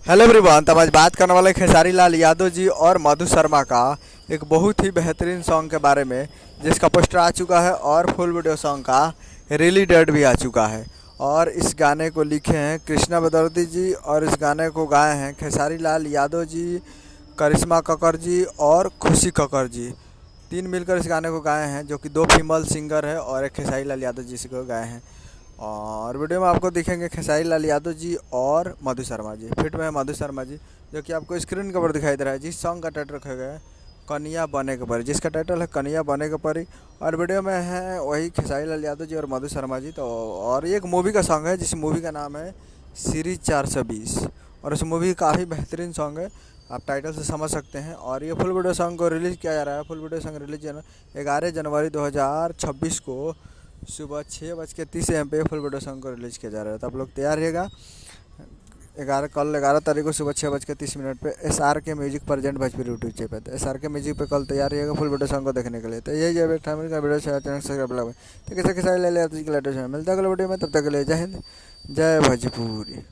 Hello everyone. तब आज बात करने वाले खेसारी लाल यादव जी और मधु शर्मा का एक बहुत ही बेहतरीन सॉन्ग के बारे में, जिसका पोस्टर आ चुका है और फुल वीडियो सॉन्ग का रिलीज डेट भी आ चुका है। और इस गाने को लिखे हैं कृष्णा बदौती जी और इस गाने को गाए हैं खेसारी लाल यादव जी, करिश्मा कक्कड़ जी और खुशी कक्कड़ जी। तीन मिलकर इस गाने को गाए हैं, जो कि दो फीमेल सिंगर है और एक खेसारी लाल यादव जी से को गाए हैं। और वीडियो में आपको दिखेंगे खेसारी लाल यादव जी और मधु शर्मा जी। फिट में है मधु शर्मा जी, जो कि आपको स्क्रीन के ऊपर दिखाई दे रहा है। जिस सॉन्ग का टाइटल रखा गया है कन्या बने के परी, जिसका टाइटल है कन्या बने के परी। और वीडियो में है वही खेसारी लाल यादव जी और मधु शर्मा जी। तो और ये एक मूवी का सॉन्ग है, जिस मूवी का नाम है सीरीज 420। और इस मूवी काफ़ी बेहतरीन सॉन्ग है, आप टाइटल से समझ सकते हैं। और ये फुल वीडियो सॉन्ग को रिलीज़ किया जा रहा है। फुल वीडियो सॉन्ग रिलीज 11 जनवरी 2026 को सुबह 6:30 AM पे फुल वीडियो सॉन्ग को रिलीज़ किया जा रहा है। तो आप लोग तैयार रहिएगा। कल 11 तारीख को सुबह 6:30 पे SRK music present Bhojpuri YouTube channel पे, SRK म्यूजिक पे कल तैयार रहिएगा फुल वीडियो सॉन्ग को देखने के लिए। तो यही है फैमिली का वीडियो चैनल सब्सक्राइब। तो कैसे कैसे ले ले मिलता है अगले वीडियो में, तब तक के लिए जय हिंद जय भोजपुरी।